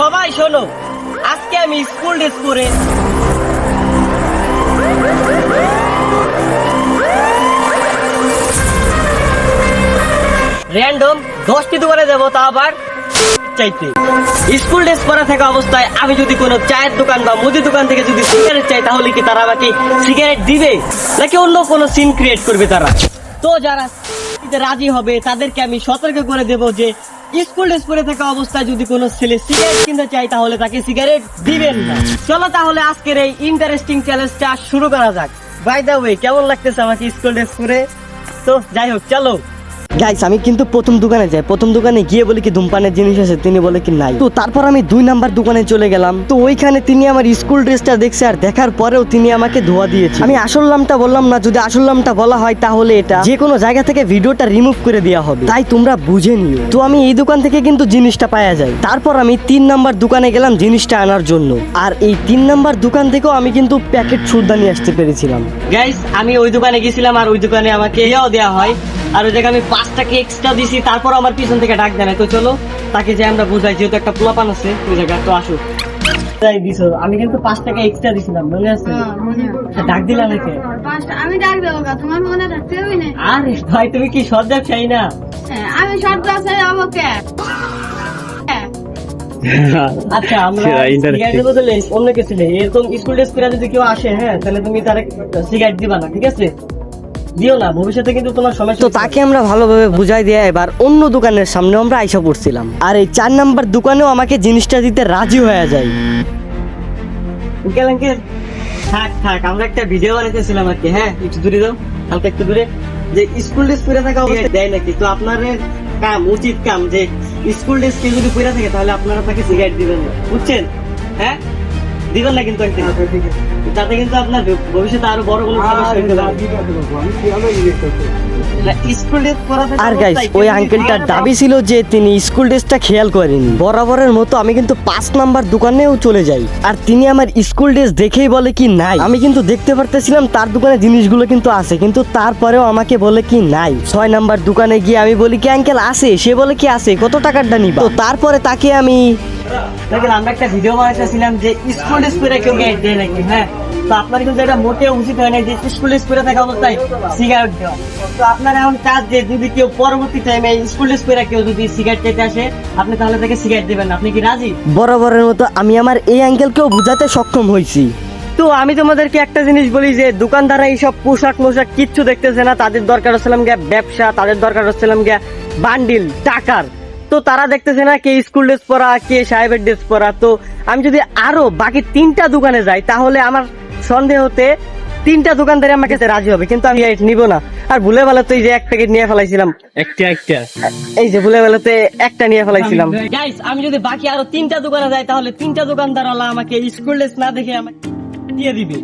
সবাই শোনো, আজকে আমি স্কুল ড্রেস পরে র্যান্ডম 10টি দোকানে যাবো, তা আবার চাইতে। স্কুল ড্রেস পরা থাকা অবস্থায় আমি যদি কোনো চায়ের দোকান বা মুদি দোকান থেকে যদি সিগারেট চাই, তাহলে কি তারা আমাকে সিগারেট দিবে, নাকি অন্য কোনো সিন ক্রিয়েট করবে তারা? তো যারা রাজি হবে তাদেরকে আমি সতর্ক করে দেবো যে স্কুল ড্রেস পরে থাকা অবস্থায় যদি কোনো ছেলে সিগারেট কিনতে চাই, তাহলে তাকে সিগারেট দিবেন না। চলো তাহলে আজকের এই ইন্টারেস্টিং চ্যালেঞ্জটা শুরু করা যাক। বাই দ্য ওয়ে, কেমন লাগতেছে আমাকে স্কুল ড্রেস পরে? তো যাই হোক, চলো। গাইস, আমি কিন্তু প্রথম দোকানে যাই। প্রথম দোকানে গিয়ে বলি কি ধূমপানের জিনিস আছে, তিনি বলে কি নাই। তো তারপর আমি 2 নাম্বার দোকানে চলে গেলাম। তো ওইখানে তিনি আমার স্কুল ড্রেসটা দেখছে, আর দেখার পরেও তিনি আমাকে ধোয়া দিয়েছে। আমি আসল নামটা বললাম না, যদি আসল নামটা বলা হয় তাহলে এটা যে কোনো জায়গা থেকে ভিডিওটা রিমুভ করে দেওয়া হবে, তাই তোমরা বুঝে নিও। তো আমি এই দোকান থেকে কিন্তু জিনিসটা পাওয়া যায়। তারপর আমি 3 নাম্বার দোকানে গেলাম জিনিসটা আনার জন্য, আর এই 3 নাম্বার দোকান থেকেও আমি কিন্তু প্যাকেট সুরদা নিয়ে আসতে পেরেছিলাম। গাইস, আমি ওই দোকানে গেছিলাম, আর ওই দোকানে আমাকে দেওয়া হয়, আর ওই জায়গায় আমি 5 টাকা এক্সট্রা দিছি। তারপর আমার পিছন থেকে ডাক দেয়। তো চলো তাকে যে আমরা বুঝাই, যেহেতু একটা পোলাপান আছে ওই জায়গায়, তো আসুক। দিছো, আমি কিন্তু 5 টাকা এক্সট্রা দিছিলাম, মনে আছে? ডাক দিলা নাকি? আমি ডাক দেবো, তোমার মনে রাখতে হবে না। আরে ভাই, তুমি কি সৎ ব্যবসায়ী না? আমি সব ব্যবসায়ী আমাকে। আচ্ছা, আমরা সিগারেটের বদলে অন্য কিছু নেই। এরকম স্কুল ড্রেস পরে যদি কেউ আসে, হ্যাঁ, তাহলে তুমি তার সিগারেট দিবা না, ঠিক আছে? দিও না, ভবিষ্যতে কিন্তু তোমার সমস্যা। তো তাকে আমরা ভালোভাবে বুঝাই দিয়ে এবার অন্য দোকানের সামনে আমরা আইসা পড়ছিলাম, আর এই 4 নাম্বার দোকানেও আমাকে জিনিসটা দিতে রাজি হয়ে যায়। থাক থাক, আমরা একটা ভিডিও বানাইতেছিলাম আর কি। হ্যাঁ, একটু দূরে যাও, হালকা একটু দূরে। যে স্কুল ড্রেস পরে থাকা অবস্থায় দেয় নাকি? তো আপনার কাম, উচিত কাম, যে স্কুল ড্রেস কেউ যদি পরে থাকে তাহলে আপনারা তাকে সিগারেট দিবেন না, বুঝছেন? হ্যাঁ, দিবেন না কিন্তু একদিন, তাতে কিন্তু আপনার ভবিষ্যতে আরো বড় কোনো সমস্যা হতে পারে। আর গাইস, ওই আঙ্কেলটার দাবি ছিল যে তিনি স্কুল ড্রেসটা খেয়াল করেনি। বরাবরের মতো আমি কিন্তু 5 নাম্বার দোকানেও চলে যাই, আর তিনি আমার স্কুল ড্রেস দেখেই বলে কি নাই। আমি কিন্তু দেখতে পারতেছিলাম তার দোকানে জিনিসগুলো কিন্তু আছে, কিন্তু তারপরেও আমাকে বলে কি নাই। 6 নাম্বার দোকানে গিয়ে আমি বলি কি আঙ্কেল আছে? সে বলে কি আছে, কত টাকারটা নিবা? তো তারপরে তাকে আমি দেখেন, আমরা একটা ভিডিও বানাইতেছিলাম যে স্কুল ড্রেস পরে কেউ গাইড দেয় নাকি। হ্যাঁ, তো আপনার কিন্তু এটা মোটেও উচিত হয় না যে স্কুল ড্রেস পরে থাকা অবস্থায় সিগারেট দেওয়া। তো আপনার এখন কাজ যে যদি কেউ পরবর্তী টাইমে স্কুল ড্রেস পরে কেউ যদি সিগারেট খেতে আসে, আপনি তাহলে তাকে সিগারেট দেবেন না। আপনি কি রাজি? বরাবরের মতো আমি আমার এই আঙ্কেলকেও বুঝাতে সক্ষম হয়েছি। তো আমি তোমাদেরকে একটা জিনিস বলি, যে দোকানদাররা এইসব পোশাক কিচ্ছু দেখতেছে না। তাদের দরকার হচ্ছিলাম গিয়া ব্যবসা, তাদের দরকার হচ্ছিলাম গিয়া বান্ডিল টাকার। তো তারা দেখতেছে না কে স্কুল ড্রেস পরা, কে সাহেবের ড্রেস পরা। তো আমি যদি আরো বাকি 3টা দোকানে যাই, তাহলে আমার সন্দেহ হতে 3টা দোকানদারি আমার কাছে রাজি হবে, কিন্তু আমি নিব না। আর ভুলে বেলা তো এই যে 1 প্যাকেট নিয়ে ফেলাইছিলাম, এই যে ভুলে বেলাতে একটা নিয়ে ফেলাইছিলাম। গাইস, আমি যদি বাকি আরো 3টা দোকানে যাই, তাহলে 3টা দোকানদারওয়ালা আমাকে স্কুল ড্রেস না দেখে আমাকে দিয়ে দিবে।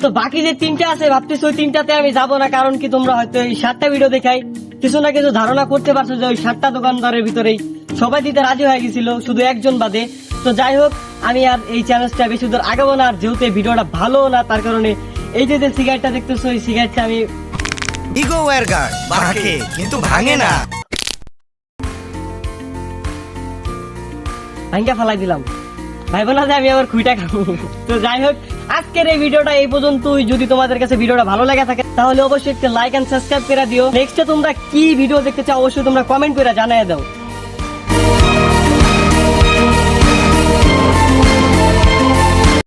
তো বাকি যে 3টা আছে, ভাবতেছি ওই 3টাতে আমি যাবো না। কারণ কি, তোমরা হয়তো এই 7টা ভিডিও দেখাই কিছু না কিছু ধারণা করতে পারছো যে ওই 7টা দোকানদারের ভিতরেই সবাই দিতে রাজি হয়ে গেছিল, শুধু একজন বাদে। তো যাই হোক, আমি আর এই চ্যালেঞ্জটা বেশি দূর আগাবো না। আর যেহেতু এই ভিডিওটা ভালো না, তার কারণে এই যে সিগারেটটা দেখতেছো, এই সিগারেটটা আমি ইগো ওয়ারগার বাঁকে কিন্তু ভাঙে না, ভাঙ্গা ফেলাই দিলাম। ভাইবো না যে আমি আবার খুইটা খাবো। তো যাই হোক, আজকের এই ভিডিওটা এই পর্যন্তই। যদি তোমাদের কাছে ভিডিওটা ভালো লাগে থাকে, তাহলে অবশ্যই একটা লাইক এন্ড সাবস্ক্রাইব করে দিও। নেক্সটে তোমরা কি ভিডিও দেখতে চাও অবশ্যই তোমরা কমেন্ট করে জানিয়ে দাও।